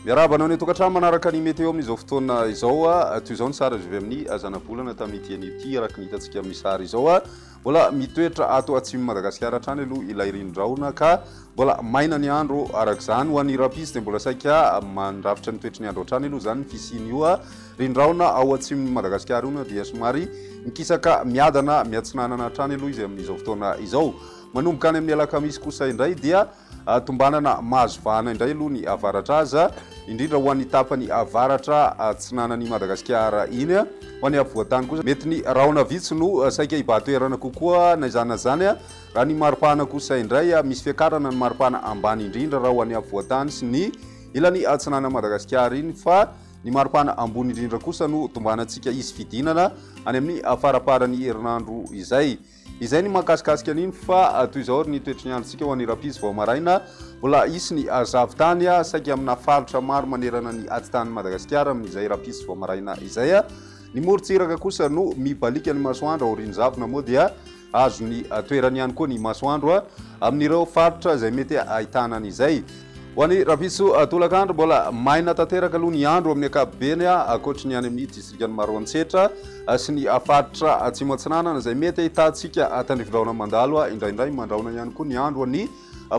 Miarabana ny tokantrano manaraka ny météo amin'izao fotoana izao toy izao ny sary azo avy amin'ny zana-bolana tamin'ity araka ny hitantsika amin'ny sary izao mbola mitoetra ato atsimo Madagasikara hatrany aloha ilay rindraona ka mbola maina ny andro araka izany ho an'ny rapisy dia mbola saika mandrafitra ny toetry ny andro hatrany aloha izany ny fisiany io rindraona ao atsimon'ny Madagasikara io dia somary mikisaka miadana miatsinanana hatrany aloha izy amin'izao fotoana izao manomboka any amin'ny alakamisy kosa indray dia tombanana mahazo vahana indray aloha ny avaratra aza indrindra ho an'ny tapany avaratra atsinanan'ny Madagasikara iny ho an'ny avoatany kosa mety ny raona vitsy no saika hibatoerana kokoa na izany na zany raha ny maripana kosa indray misy fiakarana ny maripana ambany indrindra raha ho an'ny avoatany sy ny ilany atsinana Madagasikara iny fa ny maripana ambony indrindra kosa no tombanantsika izy fidinana any amin'ny afaraparan'ny herinandro izay ny mahakasikasika an'iny fa toy izao ny toetry ny androntsika ho an'ny rapisy vao maraina mbola isy ny zavitany saika amina falotra maro manerana ny atitany Madagasikara amin'izay rapisy vao maraina izay ny morontsiraka kosa no mibalika ny masoandro aorian'zavona moa dia azo ny toerany ihany koa ny masoandro amin'ireo faritra izay mety ahitana an'izay ho an'ny rapiso tolakandro mbola maina tanteraka aloha ny andro amin'ny ankapobeny akoatra ny any amin'ny distrikany Maroantsetra sy ny faritra atsimo atsinanana izay mety ahitantsika tandrivindraona mandalo indraindray mandraona ihany koa ny andro ny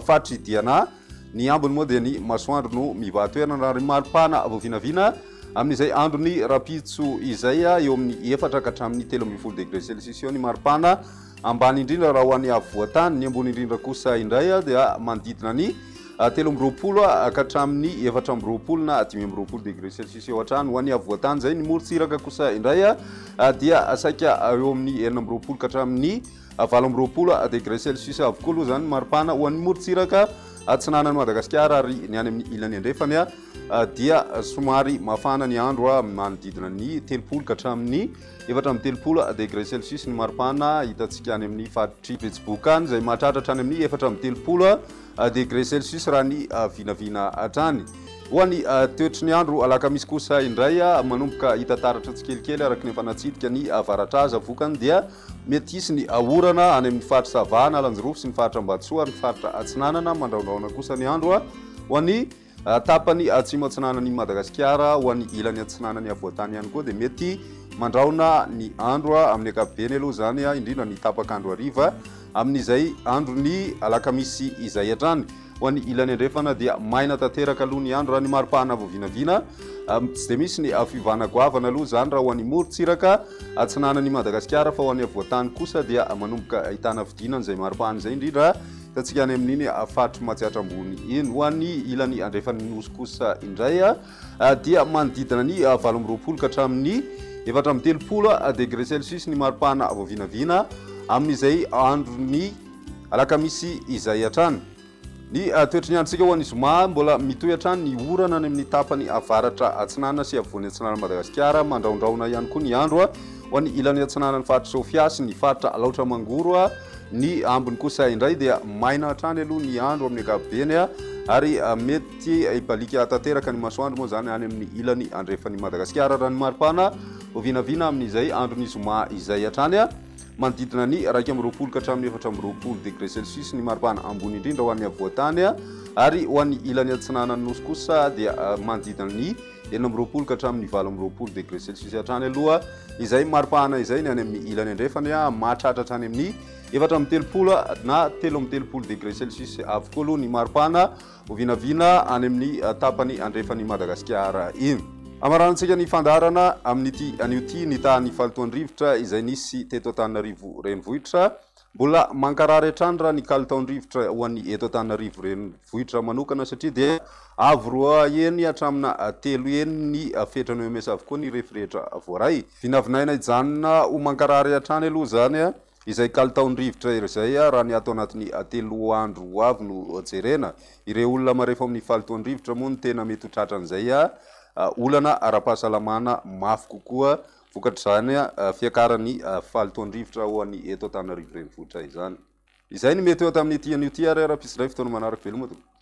faritra idiana ny ambony moa dia ny masoandro no mivahatoerana raha ny maripana voavinavina amin'izay andro ny rapitso izay eo amin'ny 4 ka hatramin'ny 13 degré celsius eo ny maripana ambany indrindra raha ho an'ny avoatany ny ambony indrindra kosa indray dia manodidina ny 13 ka hatramin'ny 14 na 15 degré celsius eo hatrany ho an'ny avoatany zay ny morontsiraka kosa indray dia saika eo amin'ny 14 ka hatramin'ny 18 degré celsius avokoa aloha zany maripana ho an'ny morontsiraka atsinanan'ny Madagasikara ary ny any amin'ny ilany andrefany dia somary mafana ny andro manodidina ny 30 ka hatramin'ny 4 degré celsius ny maripana hitantsika any amin'ny faritry Betsibokany izay mahatratra any amin'ny 4 degré celsius raha ny vinavina hatrany ho an'ny toetry ny andro alakamisy kosa indray manomboka hitataratra tsikelikely araka ny fanatsidika ny avaratra aza vokany dia mety isy ny orana any amin'ny faritra Savana Lanjirofo sy ny faritra Ambatsoa ny faritra atsinanana mandraondraona kosa ny andro ho an'ny tapany atsimo atsinanan'ny Madagasikara ho an'ny ilany atsinanan'ny avoatany ihany koa dia mety mandraona ny andro amin'ny ankapobeny aloha zany indrindra ny tapakandro hariva amin'izay andro ny alakamisy izay hatrany ho an'ny ilany andrefana dia maina tanteraka aloha ny andro raha ny maripana voavinavina tsy dia misy ny fivana goavana aloha zany raha ho an'ny morontsiraka atsinanan'ny Madagasikara fa ho an'ny avoatany kosa dia manomboka ahitana vidinana izay maripana izay indrindra hitantsika any amin'iny faritry matsiatra ambony iny ho an'ny ilany andrefan'ny nosy kosa indray dia manodidina ny 18 ka hatramin'ny 4 degré celsius ny maripana voavinavina amin'izay andro ny alakamisy izay hatrany ny toetry ny androntsika ho an'ny zoma mbola mitohy hatrany ny orana any amin'ny tapany avaratra atsinana sy avovoan'ny atsinana Madagasikara mandraondraona ihany koa ny andro ho an'ny ilany atsinana ny faritra Sofia sy ny faritra Laotra Mangoro ny ambony kosa indray dia maina hatrany aloha ny andro amin'ny ankapobeny ary mety hibalika tanteraka ny masoandro moa zany any amin'ny ilany andrefan'ny Madagasikara raha ny maripana voavinavina amin'izay andro ny zoma izay hatrany manodidina ny 1 ka hatramin'ny 4 degré celsius ny maripana ambony indrindra ho an'ny avoatany ary ho an'ny ilany atsinanany nosy kosa dia manodidina ny 19 ka hatramin'ny 20 degré celsius hatrany aloha izay maripana izay ny any amin'ny ilany andrefany mahatratra hatrany amin'ny 4 na 13 degré celsius avokoa aloha ny maripana voavinavina any amin'ny tapany andrefan'ny Madagasikara iny amaranantsika ny fandarana amin'ity an'ity ny tany falitoandrivotra izay nisy teto Antananarivo renivohitra mbola mankarary hatrany raha ny kalitaondrivotra ho an'ny eto Antananarivo renivohitra manokana satria dia avy roa eny hatramina 3 eny ny fetrany OMS avokoa ny rehefirehetra voaray vinavinaina ijanona ho mankarary hatrany aloha zany izay kalitaondrivotra izay raha ny atao anatin'ny 3 andro avy no jerena ireo olona marefa amin'ny falitoandrivotra moa ny tena mety ho tratran'izay olana ara-pahasalamana mafy kokoa vokatr'izany fiakarany falitoandrivotra ho an'ny eto Antananarivo renivohitra izany izay ny mety eo tamin'ity an'ity ary ara-pisidray fotoana manaraka veloma tokoa